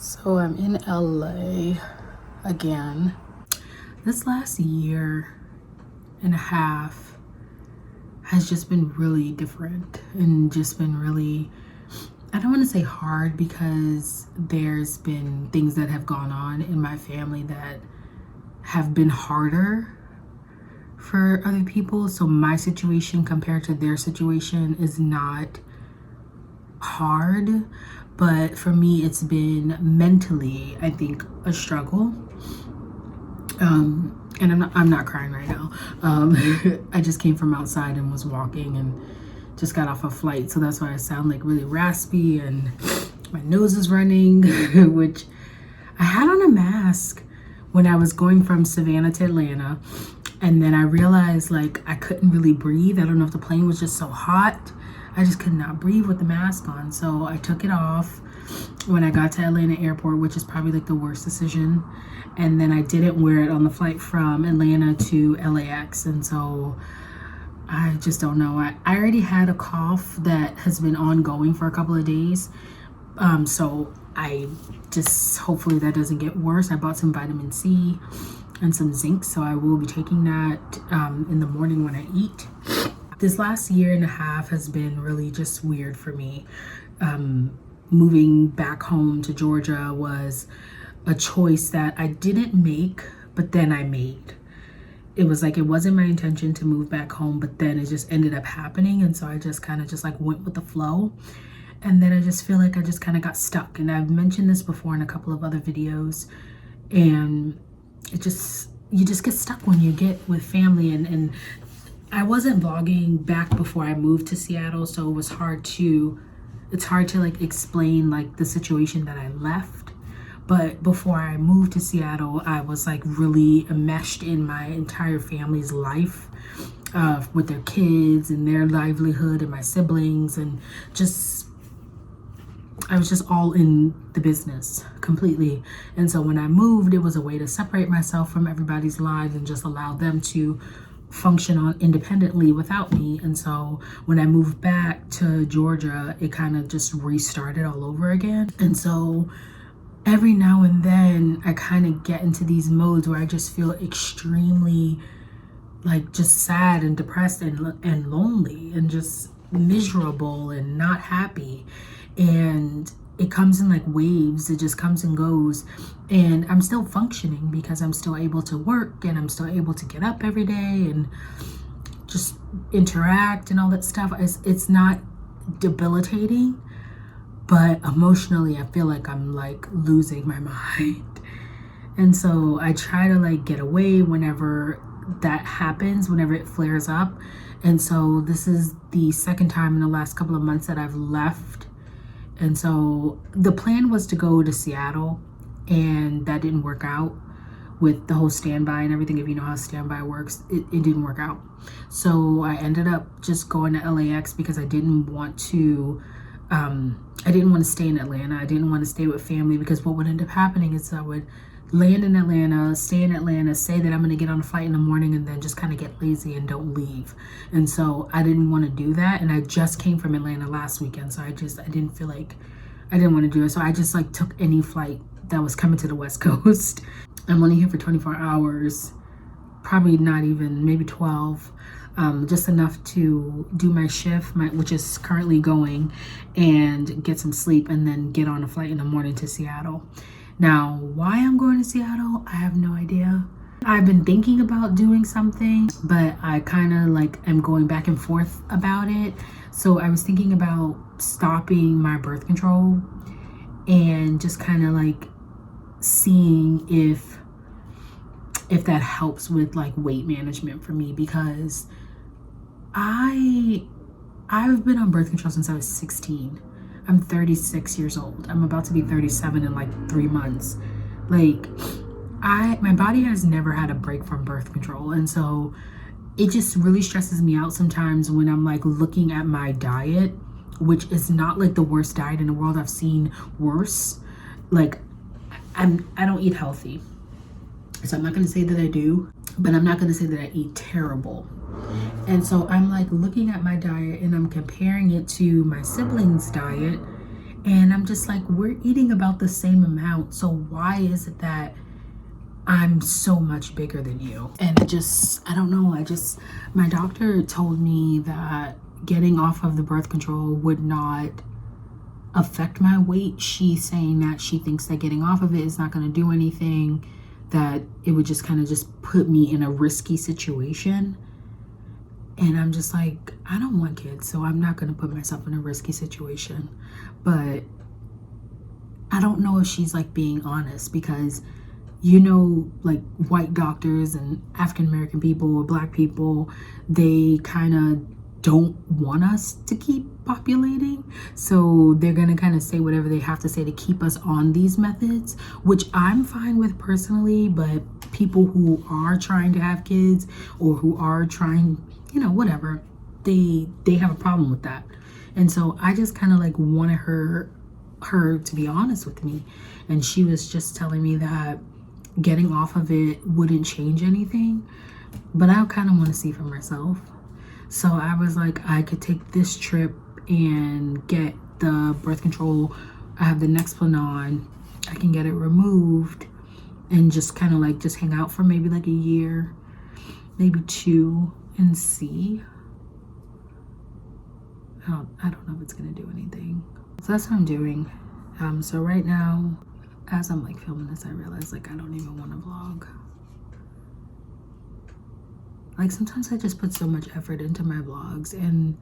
So I'm in LA again. This last year and a half has just been really different and just been really, I don't want to say hard, because there's been things that have gone on in my family that have been harder for other people. So my situation compared to their situation is not hard, but for me it's been mentally, I think, a struggle. And I'm not crying right now. I just came from outside and was walking and just got off a flight, so that's why I sound like really raspy and my nose is running. Which I had on a mask when I was going from Savannah to Atlanta, and then I realized like I couldn't really breathe. I don't know if the plane was just so hot. I just could not breathe with the mask on, so I took it off when I got to Atlanta airport, which is probably like the worst decision. And then I didn't wear it on the flight from Atlanta to LAX, and so I just don't know. I already had a cough that has been ongoing for a couple of days, so I just, hopefully that doesn't get worse. I bought some vitamin C and some zinc, so I will be taking that in the morning when I eat. This last year and a half has been really just weird for me. Moving back home to Georgia was a choice that I didn't make, but then I made. It was like, it wasn't my intention to move back home, but then it just ended up happening. And so I just kind of just like went with the flow. And then I just feel like I just kind of got stuck. And I've mentioned this before in a couple of other videos. And it just, you just get stuck when you get with family. And I wasn't vlogging back before I moved to Seattle, so it was hard to, it's hard to like explain like the situation that I left. But before I moved to Seattle, I was like really enmeshed in my entire family's life, with their kids and their livelihood and my siblings, and just, I was just all in the business completely. And so when I moved, it was a way to separate myself from everybody's lives and just allow them to function on independently without me. And so when I moved back to Georgia, it kind of just restarted all over again. And so every now and then I kind of get into these modes where I just feel extremely like just sad and depressed and lonely and just miserable and not happy. And it comes in like waves. It just comes and goes. And I'm still functioning because I'm still able to work and I'm still able to get up every day and just interact and all that stuff. It's not debilitating, but emotionally I feel like I'm like losing my mind. And so I try to like get away whenever that happens, whenever it flares up. And so this is the second time in the last couple of months that I've left. And so the plan was to go to Seattle, and that didn't work out with the whole standby and everything. If you know how standby works, it didn't work out. So I ended up just going to LAX because I didn't want to stay in Atlanta. I didn't want to stay with family, because what would end up happening is I would land in Atlanta, stay in Atlanta, say that I'm going to get on a flight in the morning, and then just kind of get lazy and don't leave. And so I didn't want to do that. And I just came from Atlanta last weekend, so I didn't feel like I didn't want to do it. So I just like took any flight that was coming to the West Coast. I'm only here for 24 hours, probably not even, maybe 12. Just enough to do my shift, which is currently going, and get some sleep, and then get on a flight in the morning to Seattle. Now, why I'm going to Seattle, I have no idea. I've been thinking about doing something, but I kind of like am going back and forth about it. So I was thinking about stopping my birth control and just kind of like seeing if that helps with like weight management for me, because I've been on birth control since I was 16. I'm 36 years old. I'm about to be 37 in like 3 months. Like, my body has never had a break from birth control. And so it just really stresses me out sometimes when I'm like looking at my diet, which is not like the worst diet in the world. I've seen worse. Like, I don't eat healthy. So I'm not going to say that I do, but I'm not going to say that I eat terrible. And so I'm like looking at my diet and I'm comparing it to my siblings' diet, And I'm just like, we're eating about the same amount. So why is it that I'm so much bigger than you? And I don't know. My doctor told me that getting off of the birth control would not affect my weight. She's saying that she thinks that getting off of it is not going to do anything, that it would just kind of just put me in a risky situation. And I'm just like, I don't want kids, so I'm not going to put myself in a risky situation. But I don't know if she's like being honest, because like white doctors and African American people or black people, they kind of don't want us to keep populating. So they're going to kind of say whatever they have to say to keep us on these methods, which I'm fine with personally. But people who are trying to have kids or who are trying, whatever, they have a problem with that. And so I just kind of like wanted her to be honest with me. And she was just telling me that getting off of it wouldn't change anything, but I kind of want to see for myself. So I was like, I could take this trip and get the birth control. I have the Nexplanon. I can get it removed and just kind of like just hang out for maybe like a year, maybe 2, and see. I don't know if it's gonna do anything. So that's what I'm doing. So right now, as I'm like filming this, I realize like I don't even want to vlog. Like sometimes I just put so much effort into my vlogs and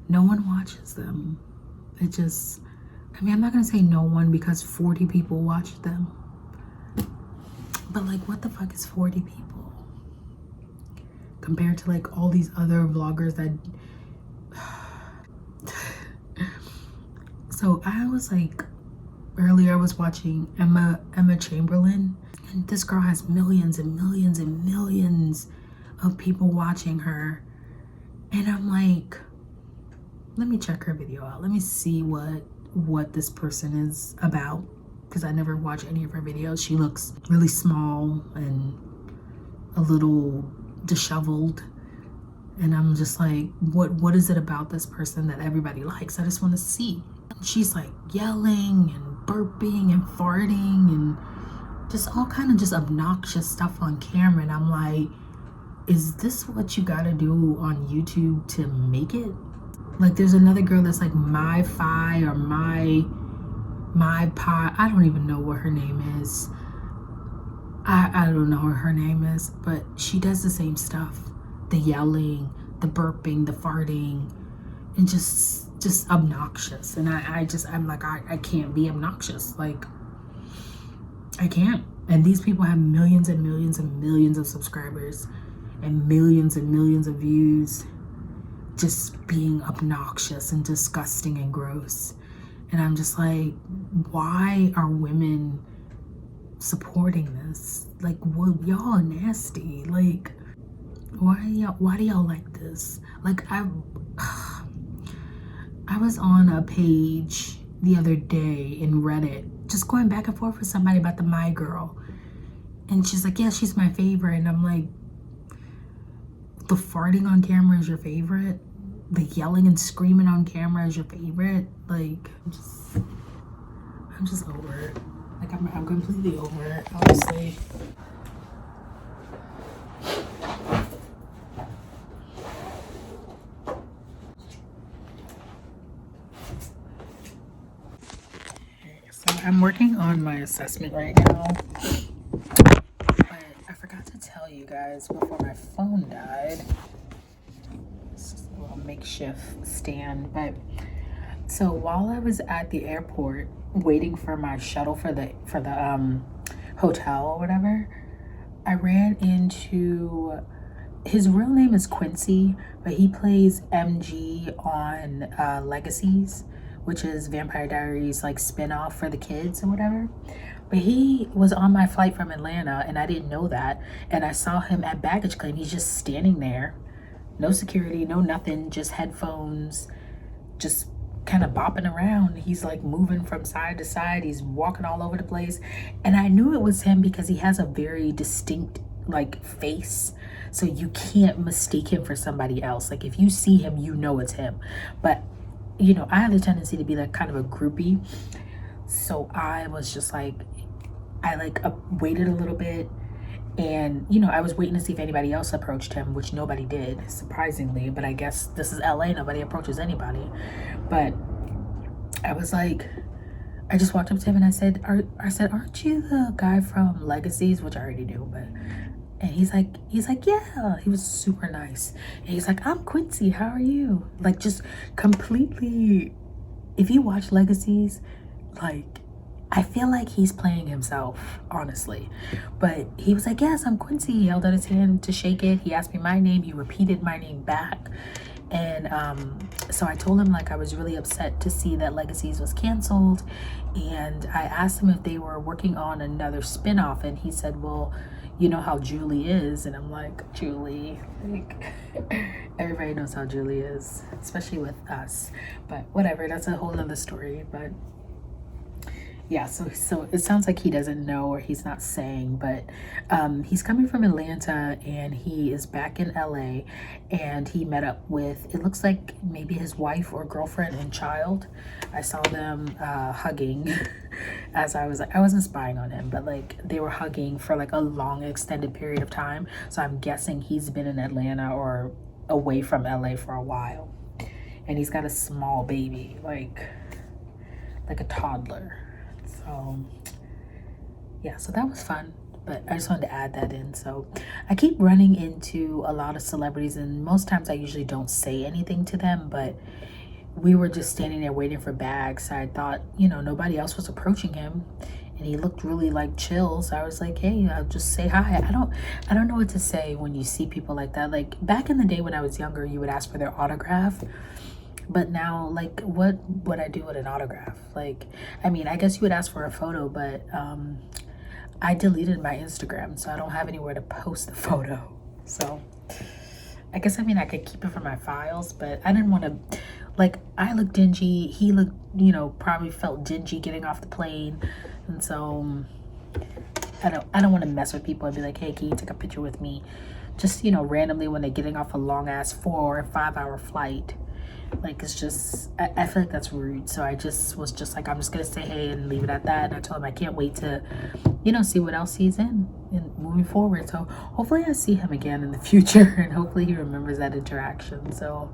no one watches them. I'm not gonna say no one, because 40 people watched them. But like, what the fuck is 40 people? Compared to like all these other vloggers that... So I was like, earlier I was watching Emma Chamberlain, and this girl has millions and millions and millions of people watching her. And I'm like, let me check her video out. Let me see what this person is about, because I never watch any of her videos. She looks really small and a little disheveled. And I'm just like, what is it about this person that everybody likes? I just want to see. She's like yelling and burping and farting and just all kind of just obnoxious stuff on camera. And I'm like, is this what you gotta do on YouTube to make it? Like there's another girl that's like my fi or my pie. I don't even know what her name is. I don't know what her name is, but she does the same stuff. The yelling, the burping, the farting, and just obnoxious. And I'm like, I can't be obnoxious. Like, I can't. And these people have millions and millions and millions of subscribers and millions of views, just being obnoxious and disgusting and gross. And I'm just like, why are women supporting this? Like, well, y'all are nasty. Like, why do y'all like this? Like, I was on a page the other day in Reddit, just going back and forth with somebody about the My Girl. And she's like, yeah, she's my favorite. And I'm like, the farting on camera is your favorite? The yelling and screaming on camera is your favorite? Like, I'm just over it. Like, I'm completely over it, honestly. I'm working on my assessment right now, but I forgot to tell you guys before my phone died. It's just a little makeshift stand. But so while I was at the airport waiting for my shuttle for the hotel or whatever, I ran into, his real name is Quincy, but he plays MG on Legacies, which is Vampire Diaries, like spinoff for the kids or whatever. But he was on my flight from Atlanta and I didn't know that. And I saw him at baggage claim. He's just standing there, no security, no nothing, just headphones, just kind of bopping around. He's like moving from side to side. He's walking all over the place. And I knew it was him because he has a very distinct like face. So you can't mistake him for somebody else. Like if you see him, you know it's him. But you know, I have the tendency to be like kind of a groupie. So I was just like, I like waited a little bit, and you know, I was waiting to see if anybody else approached him, which nobody did, surprisingly. But I guess this is LA, nobody approaches anybody. But I was like, I just walked up to him and I said, aren't you the guy from Legacies? Which I already do, but, and he's like, yeah. He was super nice. And he's like, I'm Quincy, how are you? Like, just completely, if you watch Legacies, like, I feel like he's playing himself, honestly. But he was like, yes, I'm Quincy. He held out his hand to shake it. He asked me my name. He repeated my name back. And so I told him, like, I was really upset to see that Legacies was canceled. And I asked him if they were working on another spinoff. And he said, well, you know how Julie is. And I'm like, Julie, like, everybody knows how Julie is, especially with us. But whatever, that's a whole nother story. But yeah, so it sounds like he doesn't know, or he's not saying, but he's coming from Atlanta and he is back in LA, and he met up with, it looks like maybe his wife or girlfriend and child. I saw them hugging as I wasn't spying on him, but like they were hugging for like a long extended period of time. So I'm guessing he's been in Atlanta or away from LA for a while, and he's got a small baby, like a toddler. So yeah, so that was fun, but I just wanted to add that in. So I keep running into a lot of celebrities, and most times I usually don't say anything to them, but we were just standing there waiting for bags. So I thought, you know, nobody else was approaching him, and he looked really like chill. So I was like, hey, I'll just say hi. I don't know what to say when you see people like that. Like back in the day when I was younger, you would ask for their autograph. But now, like, what would I do with an autograph? Like, I mean, I guess you would ask for a photo, but I deleted my Instagram, so I don't have anywhere to post the photo. So I guess, I mean, I could keep it for my files, but I didn't want to, like, I looked dingy. He looked, you know, probably felt dingy getting off the plane. And so I don't want to mess with people and be like, hey, can you take a picture with me? Just, you know, randomly when they're getting off a long ass 4 or 5 hour flight. Like, it's just, I feel like that's rude. So I just was just like, I'm just gonna say hey and leave it at that. And I told him I can't wait to, you know, see what else he's in and moving forward. So hopefully I see him again in the future, and hopefully he remembers that interaction. So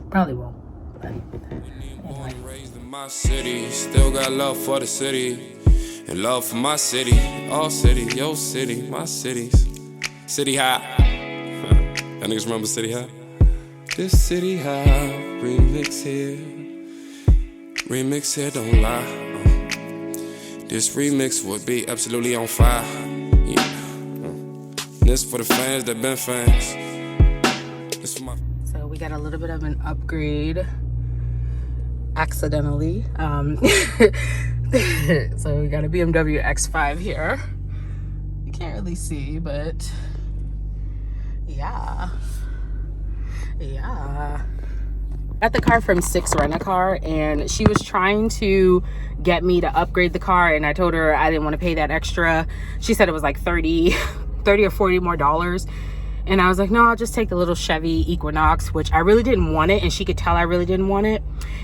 probably won't, but anyway. Raised in my city, still got love for the city and love for my city. All city, your city, my cities. City High. Y'all niggas remember City High? This City High remix here, don't lie. This remix would be absolutely on fire. Yeah. This for the fans that been fans. This for my. So we got a little bit of an upgrade, accidentally. So we got a BMW X5 here. You can't really see, but yeah. Got the car from Six Rent-A-Car, and she was trying to get me to upgrade the car, and I told her I didn't want to pay that extra. She said it was like 30 or 40 more dollars, and I was like, no, I'll just take the little Chevy Equinox, which I really didn't want it, and she could tell I really didn't want it.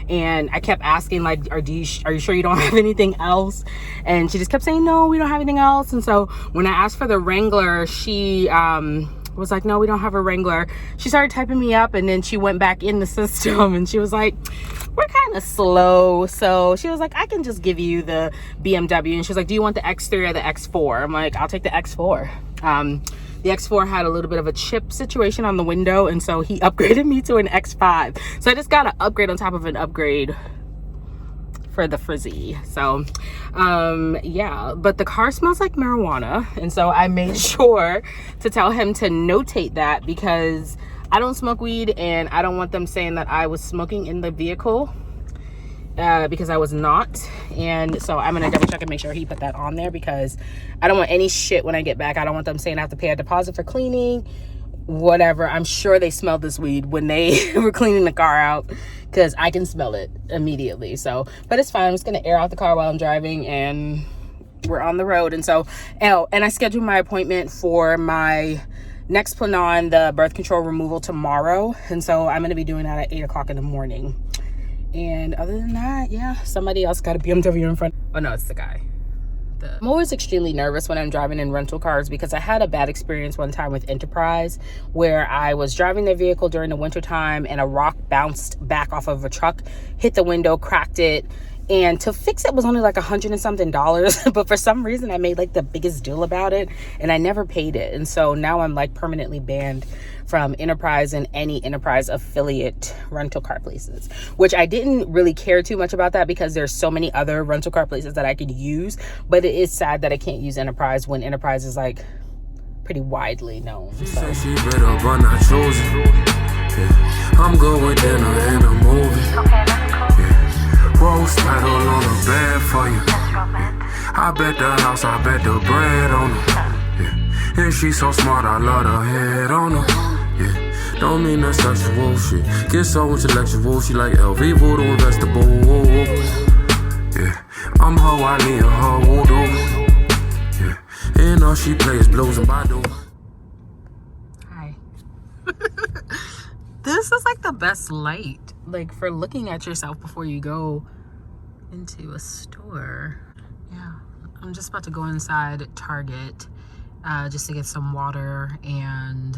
And I kept asking, like, are you sure you don't have anything else? And she just kept saying, no, we don't have anything else. And so when I asked for the Wrangler, she was like, no, we don't have a Wrangler. She started typing me up, and then she went back in the system, and she was like, we're kind of slow. So she was like, I can just give you the BMW. And she was like, do you want the X3 or the X4? I'm like, I'll take the X4. The X4 had a little bit of a chip situation on the window, and so he upgraded me to an X5. So I just got an upgrade on top of an upgrade for the frizzy. So yeah, but the car smells like marijuana, and so I made sure to tell him to notate that, because I don't smoke weed, and I don't want them saying that I was smoking in the vehicle, because I was not. And so I'm gonna double check and make sure he put that on there, because I don't want any shit when I get back. I don't want them saying I have to pay a deposit for cleaning, whatever. I'm sure they smelled this weed when they were cleaning the car out, because I can smell it immediately. So, but it's fine. I'm just gonna air out the car while I'm driving, and we're on the road. And so, and I scheduled my appointment for my Nexplanon, the birth control removal, tomorrow. And so I'm gonna be doing that at 8 o'clock in the morning. And other than that, yeah, somebody else got a BMW in front. Oh no, it's the guy. I'm always extremely nervous when I'm driving in rental cars because I had a bad experience one time with Enterprise where I was driving their vehicle during the winter time and a rock bounced back off of a truck, hit the window, cracked it. And to fix it was only like $100 and something, but for some reason I made like the biggest deal about it and I never paid it. And so now I'm like permanently banned from Enterprise and any Enterprise affiliate rental car places, which I didn't really care too much about that because there's so many other rental car places that I could use. But it is sad that I can't use Enterprise when Enterprise is like pretty widely known. So. She better but not chosen. Yeah. I'm good with dinner and a movie. Rose title on the bed for you. Yeah. I bet the house, I bet the bread on her. Yeah. And she so smart, I love her head on her. Yeah. Don't mean that sexual shit. Get so intellectual, she like LV voodoo and vegetables. Yeah. I'm her Wiley and her voodoo. Yeah. And all she plays blues and Badu. Hi. This is like the best light, like for looking at yourself before you go into a store. Yeah, I'm just about to go inside Target just to get some water and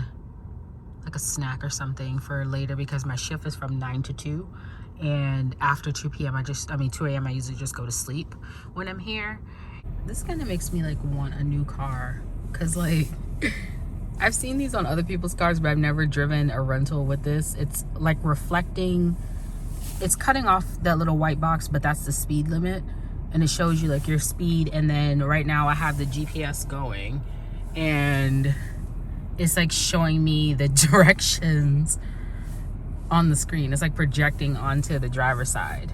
like a snack or something for later because my shift is from 9 to 2. And after 2 p.m. 2 a.m. I usually just go to sleep when I'm here. This kind of makes me like want a new car because like I've seen these on other people's cars, but I've never driven a rental with this. It's like reflecting, it's cutting off that little white box, but that's the speed limit. And it shows you like your speed. And then right now I have the GPS going and it's like showing me the directions on the screen. It's like projecting onto the driver's side.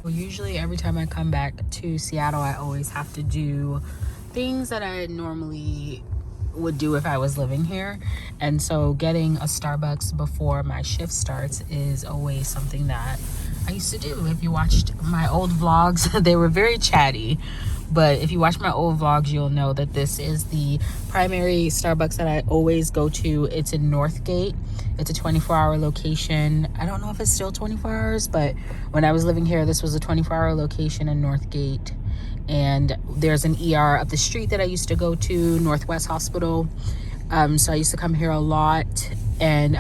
Well, usually every time I come back to Seattle, I always have to do things that I normally would do if I was living here. And so getting a Starbucks before my shift starts is always something that I used to do. If you watched my old vlogs, they were very chatty. But if you watch my old vlogs, you'll know that this is the primary Starbucks that I always go to. It's in Northgate. It's a 24-hour location. I don't know if it's still 24 hours, but when I was living here, this was a 24-hour location in Northgate. And there's an ER up the street that I used to go to, Northwest Hospital. So I used to come here a lot. And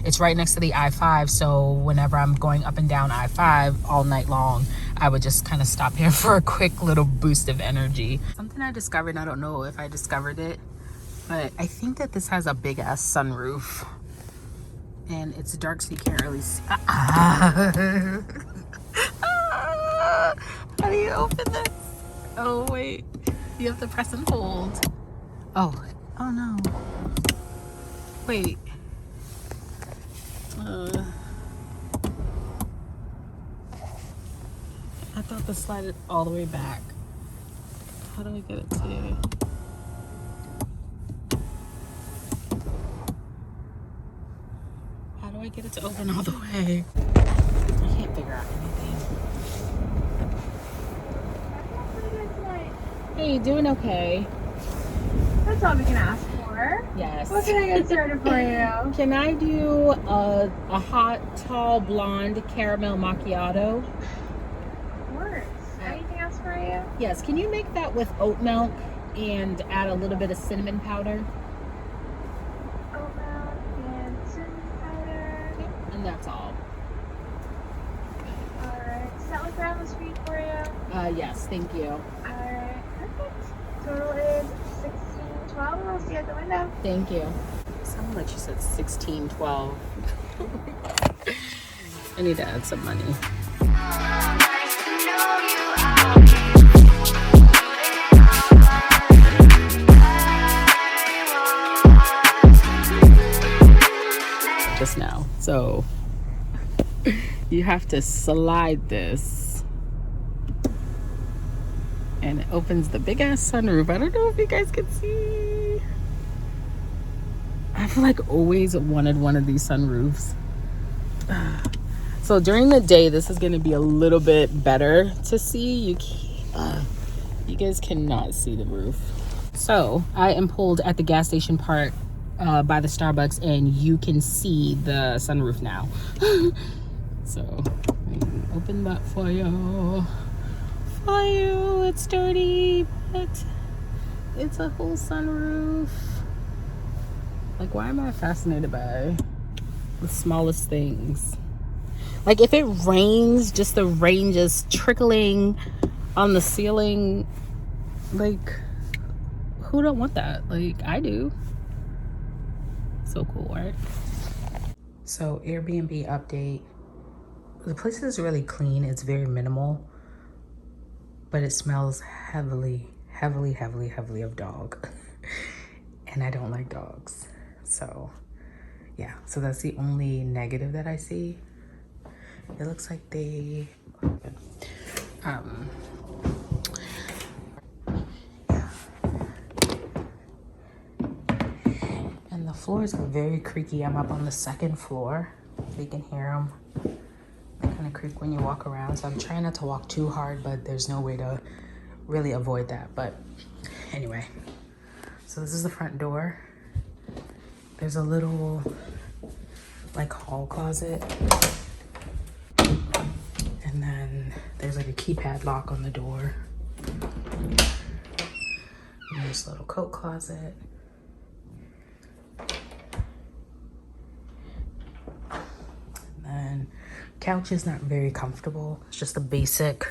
it's right next to the I-5. So whenever I'm going up and down I-5 all night long, I would just kind of stop here for a quick little boost of energy. Something I discovered, I don't know if I discovered it, but I think that this has a big ass sunroof. And it's dark so you can't really see. How do you open this? Oh wait, you have to press and hold. Oh no. Wait. I thought this slided all the way back. How do I get it to? How do I get it to open all the way? I can't figure out anything. Hey, you doing okay? That's all we can ask for. Yes. What can I get started for you? Can I do a hot, tall, blonde caramel macchiato? Of course. Anything else for you? Yes. Can you make that with oat milk and add a little bit of cinnamon powder? Oat milk and cinnamon powder. Yep. And that's all. Alright. Does that look around the street for you? Yes. Thank you. Alright. Perfect. Total is $16.12 and I'll see you at the window. Thank you. Sounded like she said 16.12. I need to add some money. Just now. So you have to slide this and it opens the big ass sunroof. I don't know if you guys can see. I've like always wanted one of these sunroofs. So during the day, this is going to be a little bit better to see. You guys cannot see the roof. So I am pulled at the gas station part by the Starbucks, and you can see the sunroof now. So open that for you. For you. It's dirty, but it's a whole sunroof. Like, why am I fascinated by the smallest things? Like, if it rains, just the rain just trickling on the ceiling, like, who don't want that? Like, I do. So cool, right? So, Airbnb update. The place is really clean. It's very minimal, but it smells heavily of dog. And I don't like dogs. So, yeah. So that's the only negative that I see. It looks like they yeah. And the floors are very creaky. I'm up on the second floor. So you can hear them. They kind of creak when you walk around. So I'm trying not to walk too hard, but there's no way to really avoid that. But anyway, so this is the front door. There's a little like hall closet. And then there's like a keypad lock on the door. And there's a little coat closet. And then couch is not very comfortable. It's just a basic,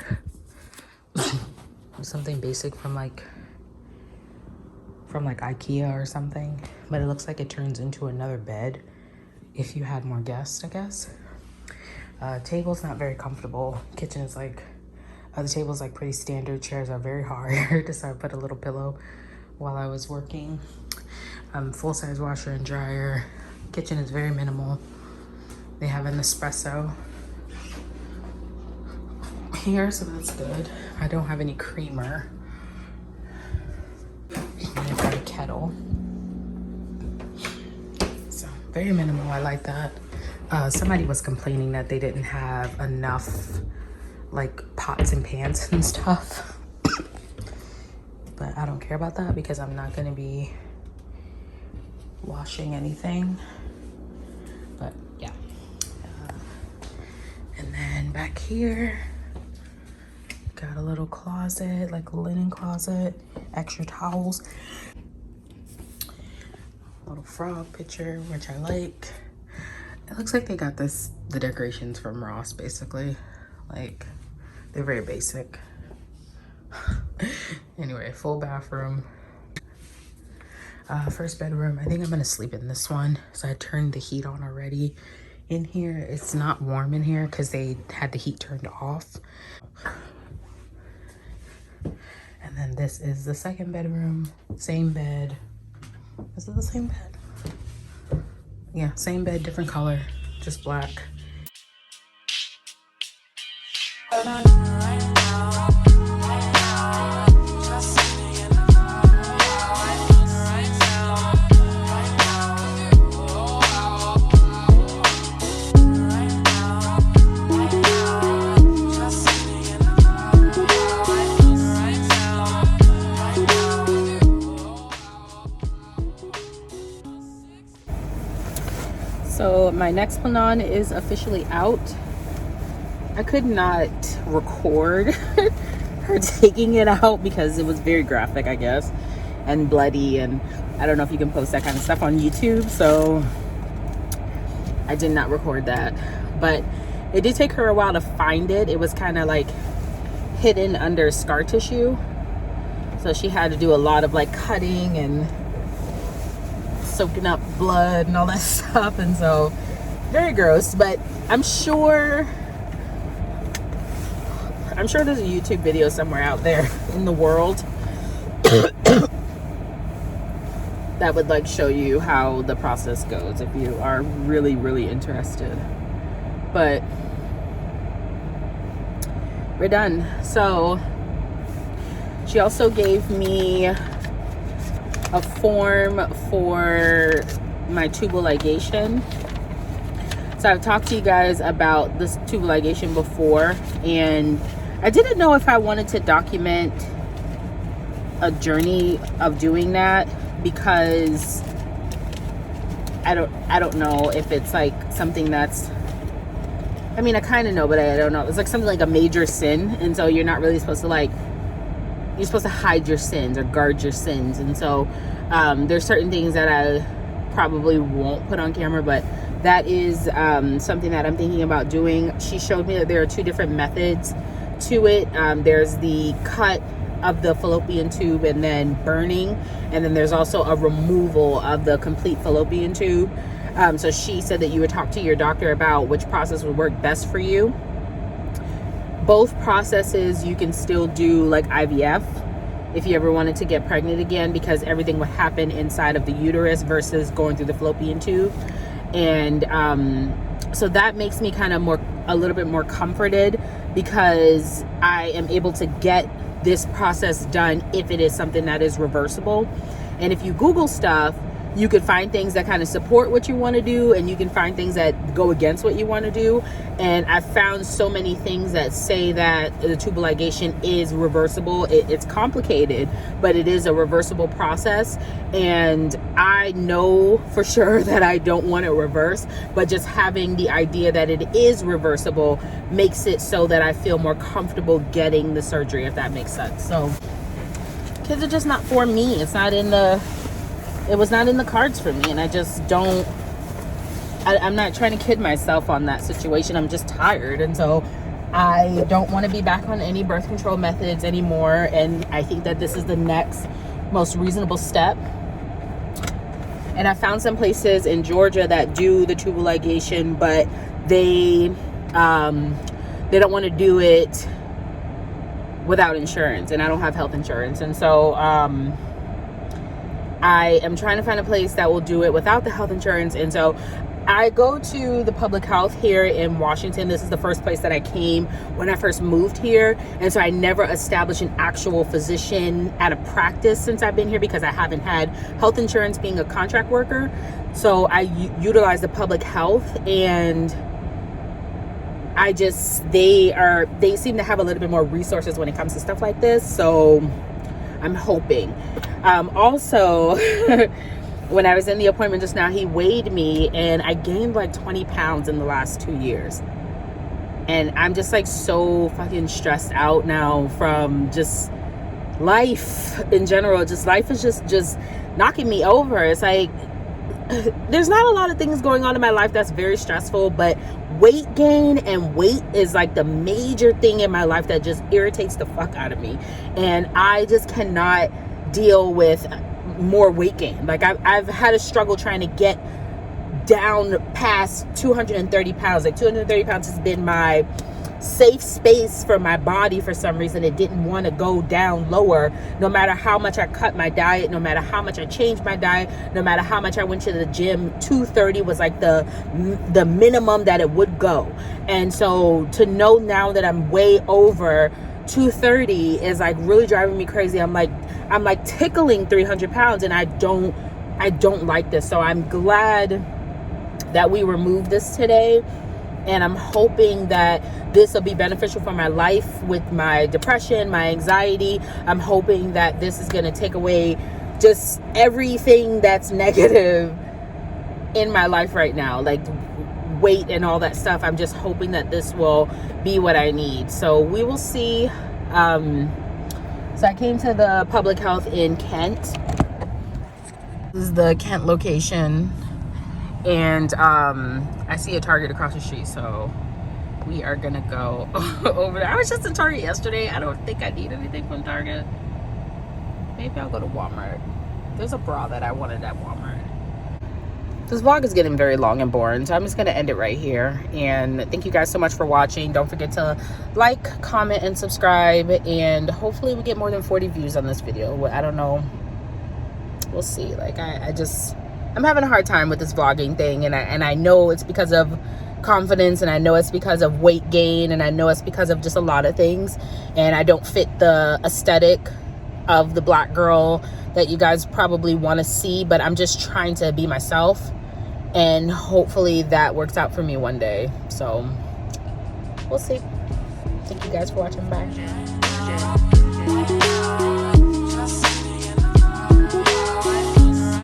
something basic from like IKEA or something. But it looks like it turns into another bed if you had more guests, I guess. Table's not very comfortable. Kitchen is like, the table's like pretty standard. Chairs are very hard, so I put a little pillow while I was working. Full-size washer and dryer. Kitchen is very minimal. They have an espresso here, so that's good. I don't have any creamer. I've got a kettle. So very minimal. I like that. Somebody was complaining that they didn't have enough like pots and pans and stuff. But I don't care about that because I'm not going to be washing anything. But yeah. And then back here, got a little closet, like a linen closet, extra towels. Little frog picture, which I like. It looks like they got the decorations from Ross, basically. Like, they're very basic. Anyway, full bathroom. First bedroom. I think I'm gonna sleep in this one. So I turned the heat on already. In here, it's not warm in here because they had the heat turned off. And then this is the second bedroom. Same bed. Is it the same bed? Yeah, same bed, different color, just black. So my Nexplanon is officially out. I could not record her taking it out because it was very graphic, I guess, and bloody, and I don't know if you can post that kind of stuff on YouTube, so I did not record that. But it did take her a while to find it. It was kind of like hidden under scar tissue, so she had to do a lot of like cutting and soaking up blood and all that stuff, and so very gross. But I'm sure there's a YouTube video somewhere out there in the world that would like show you how the process goes if you are really interested. But we're done. So she also gave me a form for my tubal ligation. So I've talked to you guys about this tubal ligation before, and I didn't know if I wanted to document a journey of doing that because I don't know if it's like something that's I mean, I kind of know, but I don't know. It's like something like a major sin, and so you're not really supposed to like, you're supposed to hide your sins or guard your sins. And so there's certain things that I probably won't put on camera, but that is something that I'm thinking about doing. She showed me that there are 2 different methods to it. There's the cut of the fallopian tube and then burning, and then there's also a removal of the complete fallopian tube. So she said that you would talk to your doctor about which process would work best for you. Both processes you can still do, like IVF, if you ever wanted to get pregnant again, because everything would happen inside of the uterus versus going through the fallopian tube. And so that makes me kind of a little bit more comforted, because I am able to get this process done if it is something that is reversible. And if you Google stuff, you can find things that kind of support what you want to do, and you can find things that go against what you want to do. And I found so many things that say that the tubal ligation is reversible. It's complicated, but it is a reversible process. And I know for sure that I don't want it reversed, but just having the idea that it is reversible makes it so that I feel more comfortable getting the surgery, if that makes sense. So kids are just not for me. It was not in the cards for me, and I just don't, I'm not trying to kid myself on that situation. I'm just tired, and so I don't want to be back on any birth control methods anymore, and I think that this is the next most reasonable step. And I found some places in Georgia that do the tubal ligation, but they don't want to do it without insurance, and I don't have health insurance, and so I am trying to find a place that will do it without the health insurance. And so I go to the public health here in Washington. This is the first place that I came when I first moved here. And so I never established an actual physician at a practice since I've been here, because I haven't had health insurance being a contract worker. So I utilize the public health, and they seem to have a little bit more resources when it comes to stuff like this. So I'm hoping. Also, when I was in the appointment just now, he weighed me, and I gained like 20 pounds in the last 2 years. And I'm just like so fucking stressed out now from just life in general. Just life is just knocking me over. It's like, there's not a lot of things going on in my life that's very stressful, but weight gain and weight is like the major thing in my life that just irritates the fuck out of me. And I just cannot deal with more weight gain. Like I've had a struggle trying to get down past 230 pounds. Like 230 pounds has been my safe space for my body. For some reason, it didn't want to go down lower, no matter how much I cut my diet, no matter how much I changed my diet, no matter how much I went to the gym. 230 was like the minimum that it would go. And so to know now that I'm way over 230 is like really driving me crazy. I'm like tickling 300 pounds, and I don't like this. So I'm glad that we removed this today, and I'm hoping that this will be beneficial for my life with my depression, my anxiety. I'm hoping that this is going to take away just everything that's negative in my life right now, like weight and all that stuff. I'm just hoping that this will be what I need. So we will see. So I came to the public health in Kent. This is the Kent location, and I see a Target across the street, so we are gonna go over there. I was just at Target yesterday. I don't think I need anything from Target. Maybe I'll go to Walmart. There's a bra that I wanted at Walmart. This vlog is getting very long and boring, so I'm just going to end it right here. And thank you guys so much for watching. Don't forget to like, comment, and subscribe. And hopefully we get more than 40 views on this video. I don't know. We'll see. Like, I'm having a hard time with this vlogging thing. And I know it's because of confidence, and I know it's because of weight gain, and I know it's because of just a lot of things. And I don't fit the aesthetic of the black girl that you guys probably want to see, but I'm just trying to be myself, and hopefully that works out for me one day. So we'll see. Thank you guys for watching. Bye.